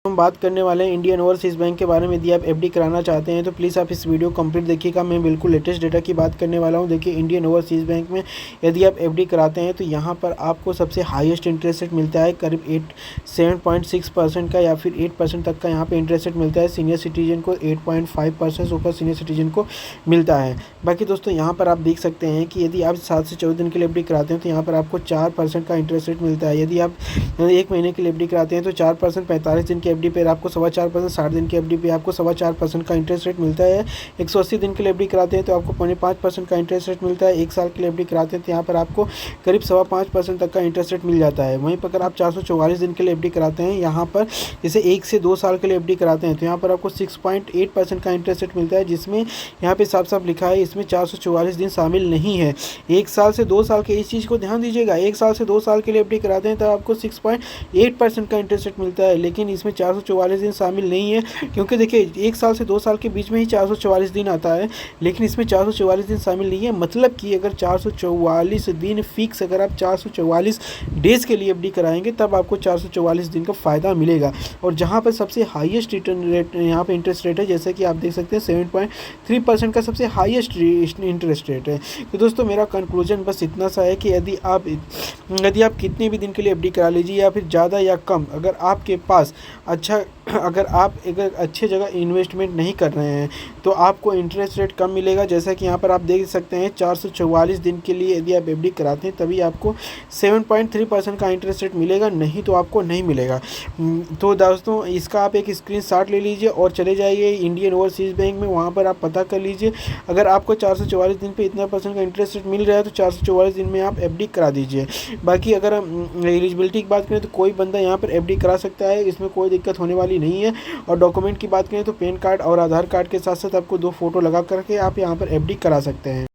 हम बात करने वाले हैं इंडियन ओवरसीज़ बैंक के बारे में। यदि आप एफडी कराना चाहते हैं तो प्लीज़ आप इस वीडियो कंप्लीट देखिएगा। मैं बिल्कुल लेटेस्ट डेटा की बात करने वाला हूं। देखिए, इंडियन ओवरसीज़ बैंक में यदि आप एफडी कराते हैं तो यहां पर आपको सबसे हाईएस्ट इंटरेस्ट रेट मिलता है, करीब 7.6% का या फिर 8% तक का यहाँ पे इंटरेस्ट रेट मिलता है। सीनियर सिटीजन को 8.5%, सुपर सीनियर सिटीजन को मिलता है। बाकी दोस्तों यहाँ पर आप देख सकते हैं कि यदि आप 7 से 14 दिन के लिए एफडी कराते हैं तो यहाँ पर आपको 4% का इंटरेस्ट रेट मिलता है। यदि आप 1 महीने के लिए एफडी कराते हैं तो 4%, 45 दिन के एफडी पे आपको 4.25%, 60 दिन के एफडी पे आपको 4.25% का इंटरेस्ट रेट मिलता है। 180 दिन के लिए एफडी कराते हैं तो आपको 5.5% का इंटरेस्ट रेट मिलता है। 1 साल के लिए एफडी कराते हैं तो यहाँ पर आपको करीब 5.25% तक का इंटरेस्ट रेट मिल जाता है। वहीं पर अगर आप 444 दिन के लिए एफडी कराते हैं, यहाँ पर जैसे 1 से 2 साल के लिए एफडी कराते हैं तो यहाँ पर आपको 6.8% का इंटरेस्ट रेट मिलता है, जिसमें यहाँ पे साफ साफ लिखा है इसमें 444 दिन शामिल नहीं है। 1 साल से 2 साल के, इस चीज़ को ध्यान दीजिएगा, 1 साल से 2 साल के लिए एफडी कराते हैं तो आपको 6.8% का इंटरेस्ट रेट मिलता है, लेकिन इसमें 444 दिन शामिल नहीं है। क्योंकि देखिए 1 साल से 2 साल के बीच में ही 444 दिन आता है, लेकिन इसमें 444 दिन शामिल नहीं है। मतलब कि अगर 444 दिन फिक्स, अगर आप 444 डेज़ के लिए एफडी कराएंगे तब आपको 444 दिन का फ़ायदा मिलेगा। और जहाँ पर सबसे हाईएस्ट रिटर्न रेट यहाँ पे इंटरेस्ट रेट है, जैसे कि आप देख सकते हैं 7.3% का सबसे हाईएस्ट इंटरेस्ट रेट है। तो दोस्तों मेरा कंक्लूजन बस इतना सा है कि यदि आप कितने भी दिन के लिए एफडी करा लीजिए या फिर ज़्यादा या कम, अगर आपके पास अगर आप एक अच्छे जगह इन्वेस्टमेंट नहीं कर रहे हैं तो आपको इंटरेस्ट रेट कम मिलेगा। जैसा कि यहाँ पर आप देख सकते हैं 444 दिन के लिए यदि आप एफडी कराते हैं तभी आपको 7.3% का इंटरेस्ट रेट मिलेगा, नहीं तो आपको नहीं मिलेगा। तो दोस्तों इसका आप एक स्क्रीनशॉट ले लीजिए और चले जाइए इंडियन ओवरसीज़ बैंक में, वहाँ पर आप पता कर लीजिए। अगर आपको 444 दिन पे इतना % का इंटरेस्ट रेट मिल रहा है तो 444 दिन में आप एफडी करा दीजिए। बाकी अगर हम एलिजिबिलिटी की बात करें तो कोई बंदा यहाँ पर एफडी करा सकता है, इसमें कोई दिक्कत होने वाली नहीं है। और डॉक्यूमेंट की बात करें तो पैन कार्ड और आधार कार्ड के साथ साथ आपको 2 फोटो लगा करके आप यहाँ पर एफडी करा सकते हैं।